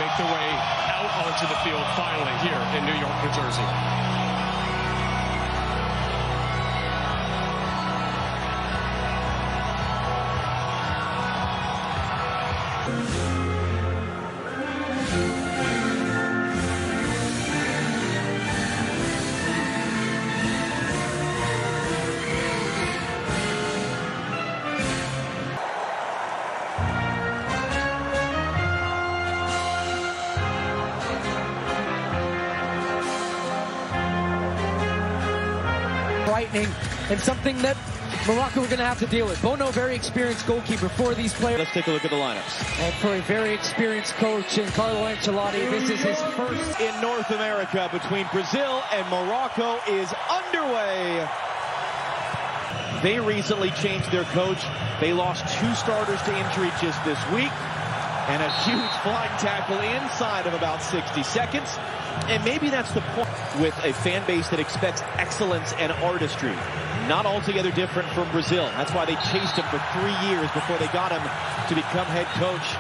make their way out onto the field finally here in New York, New Jersey. Frightening and something that Morocco are going to have to deal with. Bono, very experienced goalkeeper for these players. Let's take a look at the lineups. And for a very experienced coach in Carlo Ancelotti, this is his first in North America between Brazil and Morocco is underway. They recently changed their coach. They lost 2 starters to injury just this week. And a huge flying tackle inside of about 60 seconds. And maybe that's the point with a fan base that expects excellence and artistry. Not altogether different from Brazil. That's why they chased him for 3 years before they got him to become head coach.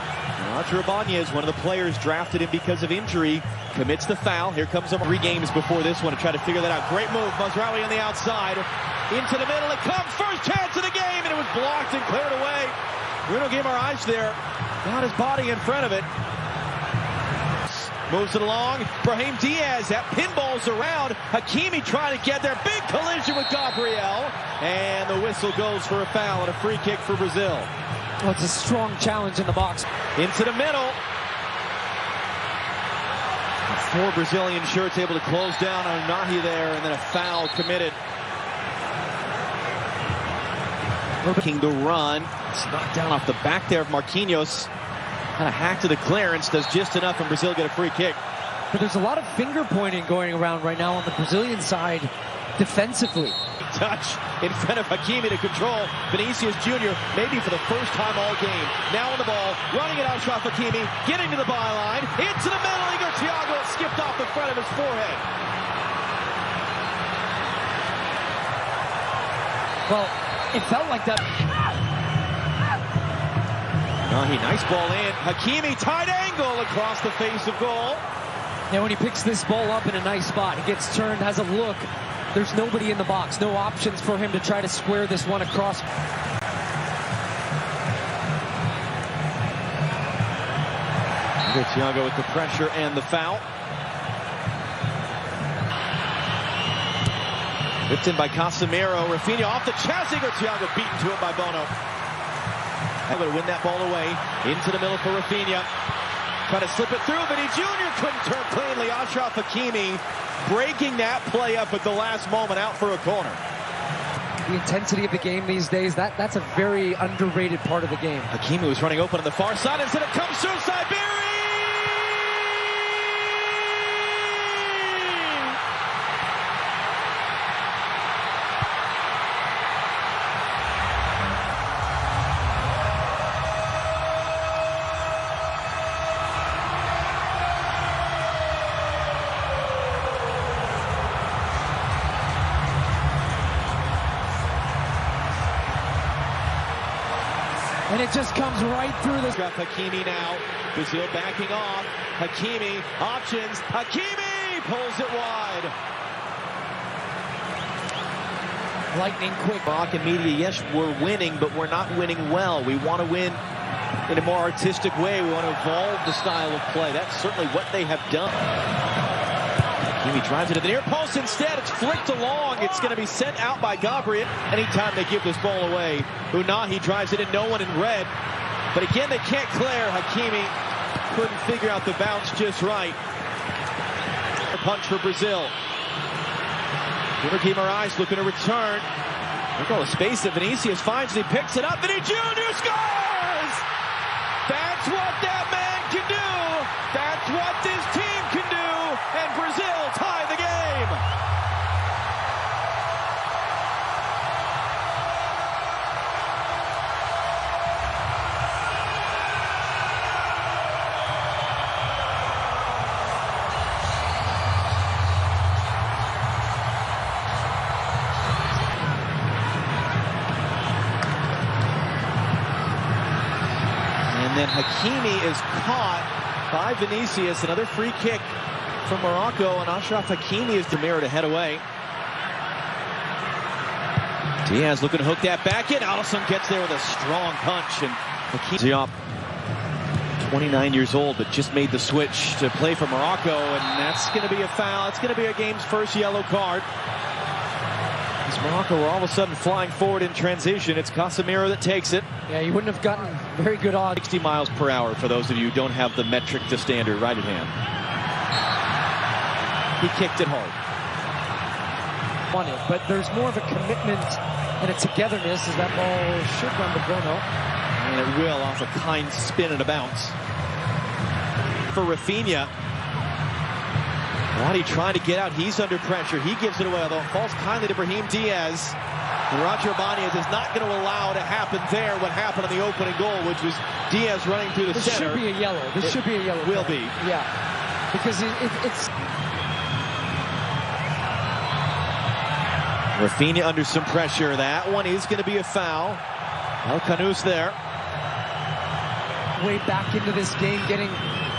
Roger Ibanez, one of the players, drafted him because of injury, commits the foul. Here comes him 3 games before this one to try to figure that out. Great move. Mazraoui on the outside. Into the middle. It comes. First chance of the game. And it was blocked and cleared away. Bruno Guimaraes there. Got his body in front of it. Moves it along. Brahim Diaz. That pinballs around. Hakimi trying to get there. Big collision with Gabriel. And the whistle goes for a foul and a free kick for Brazil. Well, it's a strong challenge in the box. Into the middle. 4 Brazilian shirts able to close down on Nahi there. And then a foul committed. Looking to run. It's knocked down off the back there of Marquinhos. Kind of hacked to the clearance. Does just enough and Brazil get a free kick. But there's a lot of finger pointing going around right now on the Brazilian side defensively. Touch in front of Hakimi to control Vinicius Jr. maybe for the first time all game. Now on the ball, running it out, Achraf Hakimi, getting to the byline, into the middle, Igor Thiago skipped off the front of his forehead. Well, it felt like that. Nice ball in. Hakimi, tight angle across the face of goal. Now when he picks this ball up in a nice spot, he gets turned, has a look. There's nobody in the box. No options for him to try to square this one across. Thiago with the pressure and the foul. Whipped in by Casemiro. Rafinha off the chest. Igor Thiago beaten to it by Bono. Able to win that ball away. Into the middle for Rafinha. Trying to slip it through. Vinny Jr. couldn't turn cleanly. Achraf Hakimi breaking that play up at the last moment out for a corner. The intensity of the game these days, that's a very underrated part of the game. Hakimi was running open on the far side. Instead it comes through Siberi. And it just comes right through the... Hakimi now. Brazil backing off. Hakimi, options. Hakimi pulls it wide. Lightning quick. Moroccan media, yes, we're winning, but we're not winning well. We want to win in a more artistic way. We want to evolve the style of play. That's certainly what they have done. Hakimi drives it to the near post. Instead, it's flicked along. It's going to be sent out by Gabriel. Anytime they give this ball away, Unahi drives it in, no one in red. But again, they can't clear. Hakimi couldn't figure out the bounce just right. Punch for Brazil. Guimaraes looking to return. Look at all the space that Vinicius finds. He picks it up. Vinny Jr. scores! That's what that man can do. That's what this team can do. And Brazil tie the game. And then Hakimi is caught by Vinicius. Another free kick from Morocco, and Achraf Hakimi is the mirror to head away. Diaz looking to hook that back in. Alisson gets there with a strong punch, and Hakimi, 29 years old, but just made the switch to play for Morocco, and that's going to be a foul. It's going to be a game's first yellow card. As Morocco were all of a sudden flying forward in transition. It's Casemiro that takes it. Yeah, you wouldn't have gotten very good odds. 60 miles per hour for those of you who don't have the metric to standard right at hand. He kicked it hard. Won it, but there's more of a commitment and a togetherness as that ball should run to Bono. And it will off a kind spin and a bounce. For Rafinha. Roddy trying to get out. He's under pressure. He gives it away, although it falls kindly to Brahim Diaz. And Roger Ibanez is not going to allow to happen there what happened on the opening goal, which was Diaz running through the center. This should be a yellow. This should be a yellow. Will be. Yeah. Because it's... Rafinha under some pressure. That one is going to be a foul. El Khanous there. Way back into this game, getting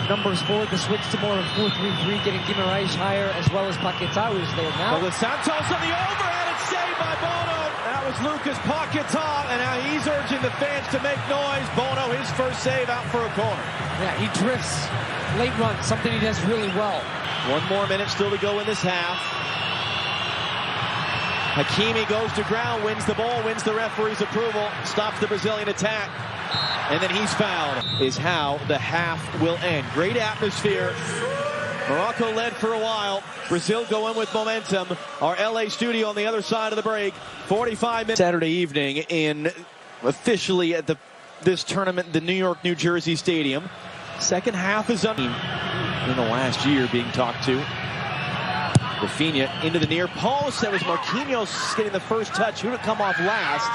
numbers forward, the switch to more of 4-3-3, getting Guimaraes higher, as well as Paquetá who's there now. Well, the Santos on the overhead, it's saved by Bono. That was Lucas Paquetá, and now he's urging the fans to make noise. Bono, his first save out for a corner. Yeah, he drifts late run, something he does really well. 1 more minute still to go in this half. Hakimi goes to ground, wins the ball, wins the referee's approval, stops the Brazilian attack, and then he's fouled. Is how the half will end. Great atmosphere. Morocco led for a while. Brazil go in with momentum. Our LA studio on the other side of the break. 45 minutes Saturday evening in officially at this tournament, the New York, New Jersey Stadium. Second half is up in the last year being talked to. Rafinha into the near post. That was Marquinhos getting the first touch. Who would come off last?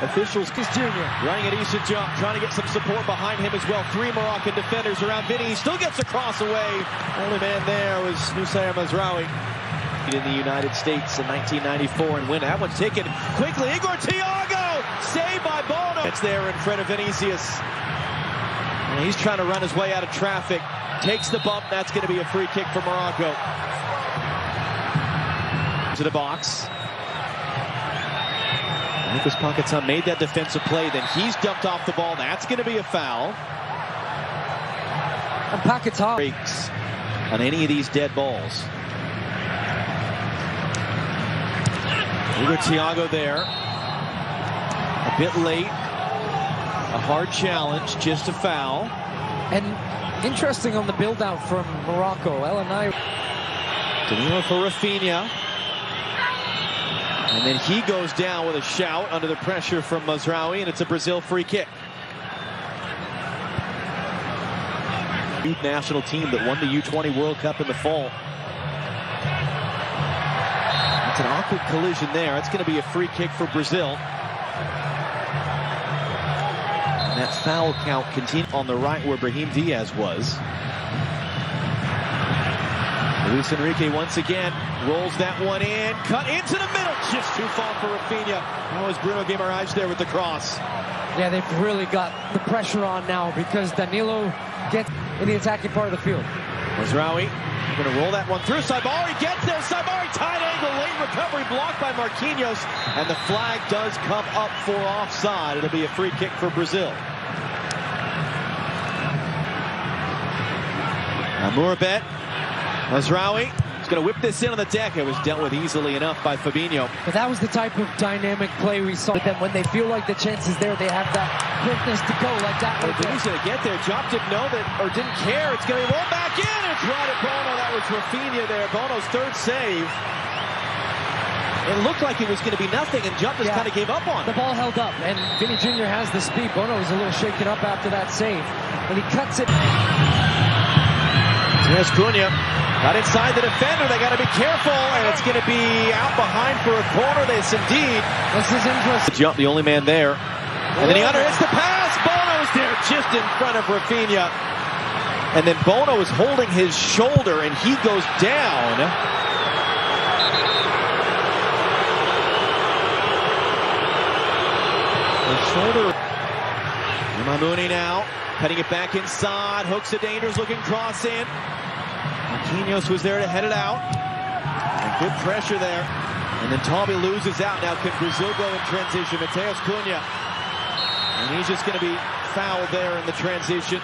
Officials Jr. running a decent jump, trying to get some support behind him as well. 3 Moroccan defenders around Vinny. He still gets a cross away. Only man there was Nusayr Mazraoui in the United States in 1994 and win. That one's taken quickly. Igor Thiago saved by Bono. It's there in front of Vinicius. And he's trying to run his way out of traffic. Takes the bump. That's going to be a free kick for Morocco. To the box. Lucas Paquetá made that defensive play, then he's dumped off the ball. That's going to be a foul. And Paquetá breaks on any of these dead balls. Igor Thiago there. A bit late. A hard challenge, just a foul. And interesting on the build-out from Morocco. Elenay. Danilo for Rafinha. And then he goes down with a shout under the pressure from Mazraoui, and it's a Brazil free kick. Youth national team that won the U20 World Cup in the fall. It's an awkward collision there. It's going to be a free kick for Brazil. And that foul count continues on the right where Brahim Diaz was. Luis Enrique once again rolls that one in, cut into the middle, just too far for Rafinha. That was Bruno Guimaraes there with the cross. Yeah, they've really got the pressure on now because Danilo gets in the attacking part of the field. Mazraoui going to roll that one through. Saibari gets there. Saibari tight angle, late recovery blocked by Marquinhos, and the flag does come up for offside. It'll be a free kick for Brazil. Amourabet. Mazraoui is going to whip this in on the deck. It was dealt with easily enough by Fabinho. But that was the type of dynamic play we saw. But then when they feel like the chance is there, they have that quickness to go like that. He's going to get there. Jop didn't know that, or didn't care. It's going to be rolled back in. It's right at Bono. That was Rafinha there. Bono's third save. It looked like it was going to be nothing, and Jop just kind of gave up on it. The ball held up, and Vinny Jr. has the speed. Bono was a little shaken up after that save, and he cuts it. Here's Cunha. Got inside the defender. They got to be careful, and it's going to be out behind for a corner. This indeed. This is interesting. Jump, the only man there. And then he underhits the pass. Bono's there just in front of Rafinha. And then Bono is holding his shoulder, and he goes down. The shoulder. Mamouni now. Cutting it back inside. Hooks a dangerous looking cross in. Marquinhos was there to head it out. And good pressure there. And then Tommy loses out. Now can Brazil go in transition? Mateus Cunha. And he's just going to be fouled there in the transition.